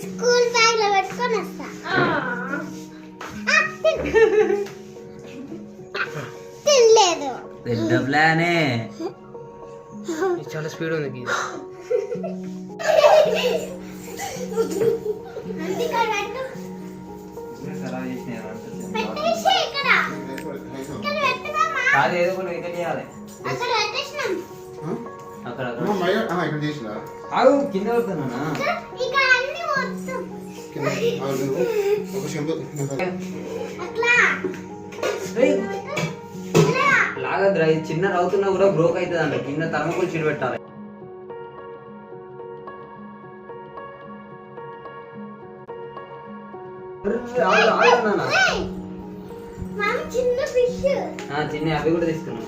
School bag లో పెట్టుకొని వస్తా. తినలేదు. పెద్ద ప్లానే. చాలా స్పీడ్ ఉంది. కింద పడుతున్నా లాగద్రా. ఇది చిన్న రౌతున్నా కూడా బ్రోక్ అవుతుంది అంట. కింద థర్మకోల్ షీట్ పెట్టాలి. చిన్న అవి కూడా తీసుకున్నాం.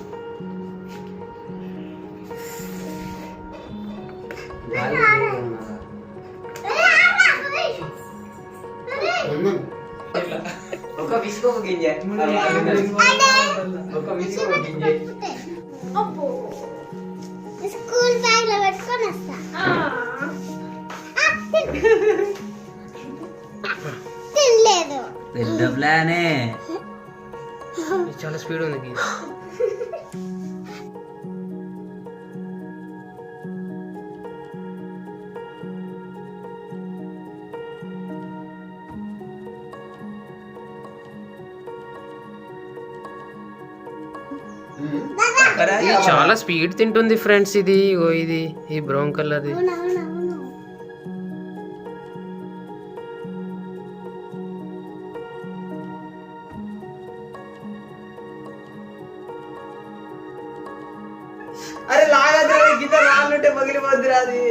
ఒక విసుగు ఒక గింజ. ఒక విసుగు ఒక గింజ. స్కూల్ బ్యాగ్ లో పెట్టుకొని వస్తా. తినలేదు. పెద్ద ప్లానే. చాలా స్పీడ్ ఉంది. చాలా స్పీడ్ తింటుంది ఫ్రెండ్స్. ఇది ఈ బ్రౌన్ కలర్. అరే లాగద్రా. కింద రాళ్ళుంటే పగిలిపోద్దిరా అది.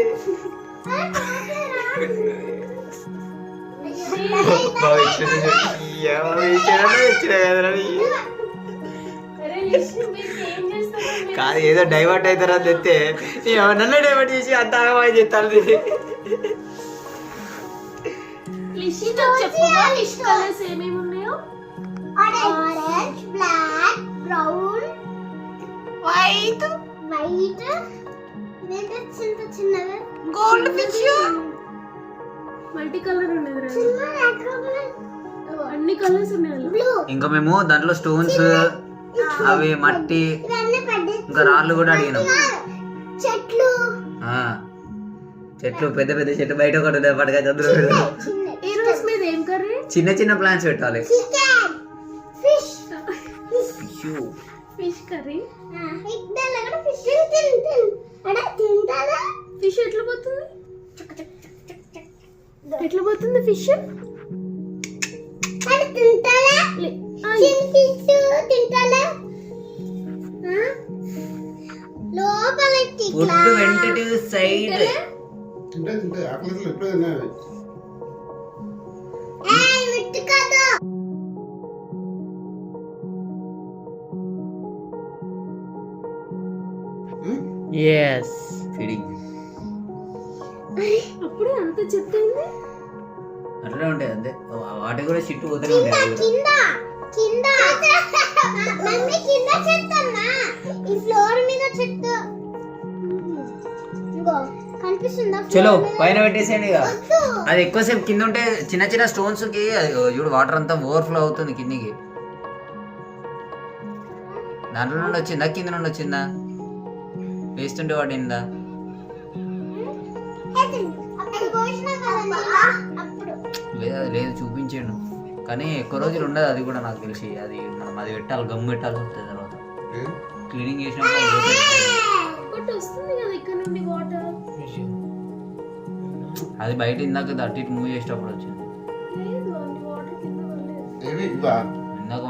కాదు ఏదో డైవర్ట్ అవుతారా తెస్తే నన్ను డైవర్ట్ చేసి అంత ఆగమని చెప్తాను. ఆరెంజ్, బ్లాక్, బ్రౌన్, వైట్, చిన్నగా గోల్డ్ ఫిష్, మల్టీ కలర్ ఉండేది. అన్ని కలర్స్ ఉన్నాయి. ఇంకా మేము దాంట్లో స్టోన్స్, అవి మట్టి, ఇంకా రాళ్ళు కూడా అడిగినాం. చెట్లు పెద్ద పెద్ద చెట్లు బయట ఒకటి పడగా చదువు. చిన్న చిన్న ప్లాంట్స్ పెట్టాలి. Fish curry. ఫిష్ ఎట్లా పోతుంది? ఎట్లా పోతుంది ఫిష్? ఫుడ్ వెంటిటివ్ సైడ్. yes feeding. అప్పుడే అంత చెప్తుంది. అట్లనే ఉంటాయి అంతే. వాటి కూడా చిట్టు పోతూనే ఉంటాయి. చలో పైన పెట్టేసేయండి. ఇక అది ఎక్కువసేపు కింద ఉంటే చిన్న చిన్న స్టోన్స్ కి చూడు వాటర్ అంతా ఓవర్ఫ్లో అవుతుంది కిందికి. దాంట్లో నుండి వచ్చిందా కింద నుండి వచ్చిందా? వేస్తుంటే పడిందా? లేదు చూపించాడు కానీ ఎక్కువ రోజులు ఉండదు. అది కూడా నాకు తెలిసి అది మనం అది పెట్టాలి, గమ్ పెట్టాల్సి వస్తుంది. తర్వాత క్లీనింగ్ చేసినప్పుడు అది బయట ఇందాక అటు ఇటు మూవ్ చేసేటప్పుడు వచ్చింది. ఇందాక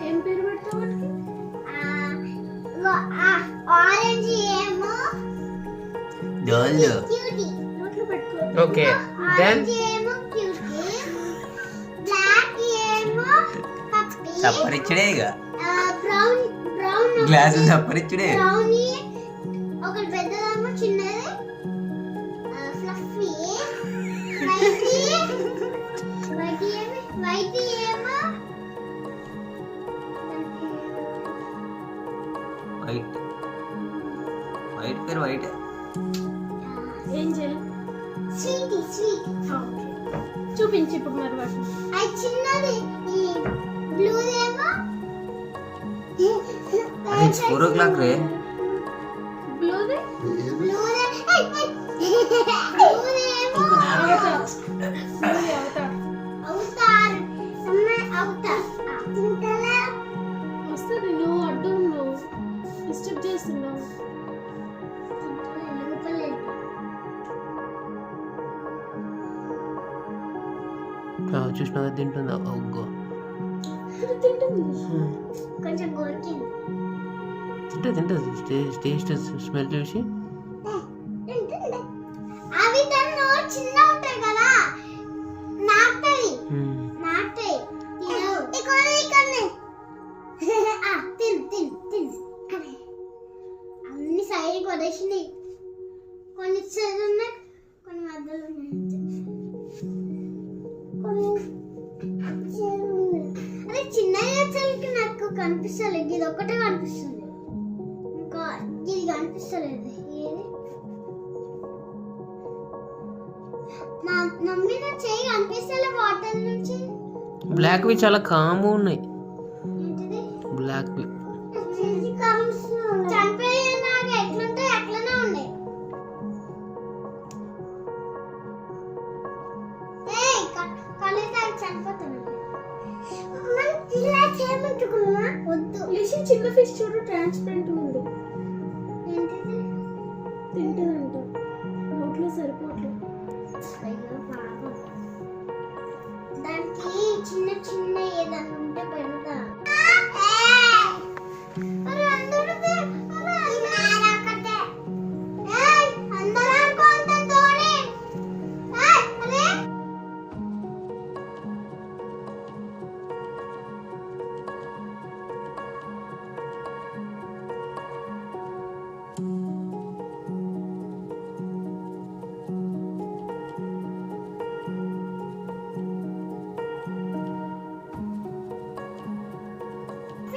ఏం పేరు పెడతావు? ఆరెంజ్ ఏమో క్యూటీ. ఓకే దెన్ ఏమో క్యూటీ, బ్లాక్ ఏమో పప్పీ, సప్పరిచ్చడే ఇక బ్రౌన్ గ్లాస్ సప్పరిచ్చడే. బ్రౌనీ ఒక పెద్దదేమో చిన్నది, ఫ్లఫీ, వైట్ ఏమి వైట్ ఏమో వైట్ వైట్ పేరు white. Angel. Sweet sweet. Okay. చూపించు ఇప్పుడు మరి వాటిని. అది చిన్నది. ఈ బ్లూ ఏమో అరే 4 o'clock రే. బ్లూది. బ్లూ ఏమో అవతార్. బ్లూది అవతార్. అవుతార్. అవుతార్. తింటలే. వస్తుంది, నువ్వు అడ్డు ఉన్నావు, డిస్టర్బ్ చేస్తున్నావు. చూసినా తింటుందా? ఒగ్గో ఇది తింటుంది. కొంచెం గోరుకింది. తింటుంది. టేస్ట్ స్మెల్ చూసి తింటుంది. అవి తను చిన్న ఉంటాయి కదా, నాటుతాయి. నాటుతాయి. తినవు. ఇక్కడనే తిన్ తిన్ తిన్. అన్ని సైడ్కి వదిలేసినాయి. కొన్ని సైడ్ ఉన్నాయి, కొన్ని మధ్యలో ఉన్నాయి. అదే చిన్నగా వచ్చేసరికి నాకు కనిపిస్తలేదు. ఇది ఒక్కటే కనిపిస్తుంది, ఇంకా ఇది కనిపిస్తలేదు. ఏది మా మమ్మీ నా చేయి కనిపిస్తలే వాటర్ నుంచి. బ్లాక్వి చాలా కాంబు ఉన్నాయి. ఏంటిది? బ్లాక్వి చనిపోయినాక ఎట్లుంటాయి అట్లనే ఉన్నాయి. వద్దు. లిసి చిన్న ఫిష్ చూడు, ట్రాన్స్పరెంట్ ఉంది. ఏంటిది? తింటుందంట, నోట్లో సరిపోవట్లేదు. అయ్యో పాపం. దానికి చిన్న చిన్న ఏదైనా ఉంటే పెడతా.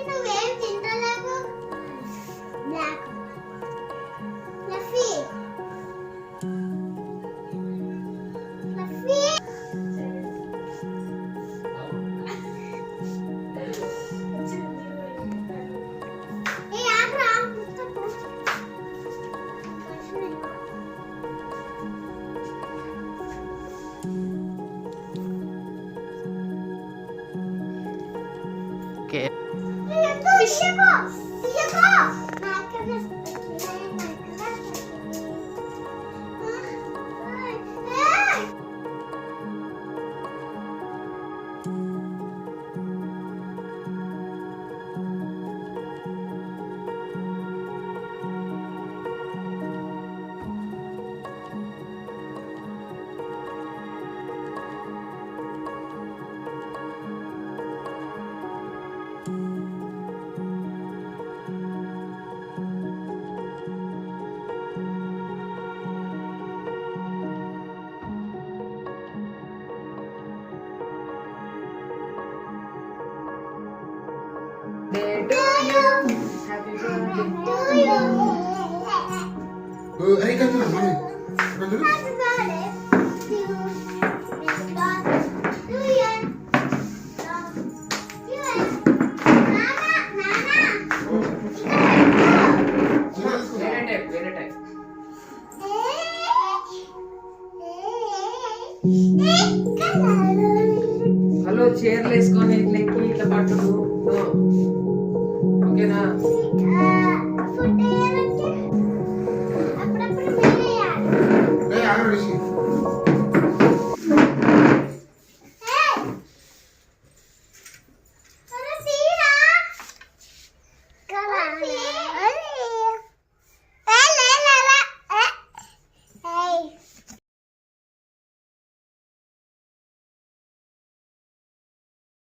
నువ్వేం తింటలేవు. బ్లాక్ లఫీ లఫీ. ఏ ఆగ్రా ఓకే. తీయకో తీయకో. నాకనే Ahí canta, mami. Cántalo. Happy birthday to you. May God to you. Hello, చైర్లు వేసుకొని ఇట్లా ఎక్కి ఇట్లా పట్టుడు. ఓకేనా? ఫుడ్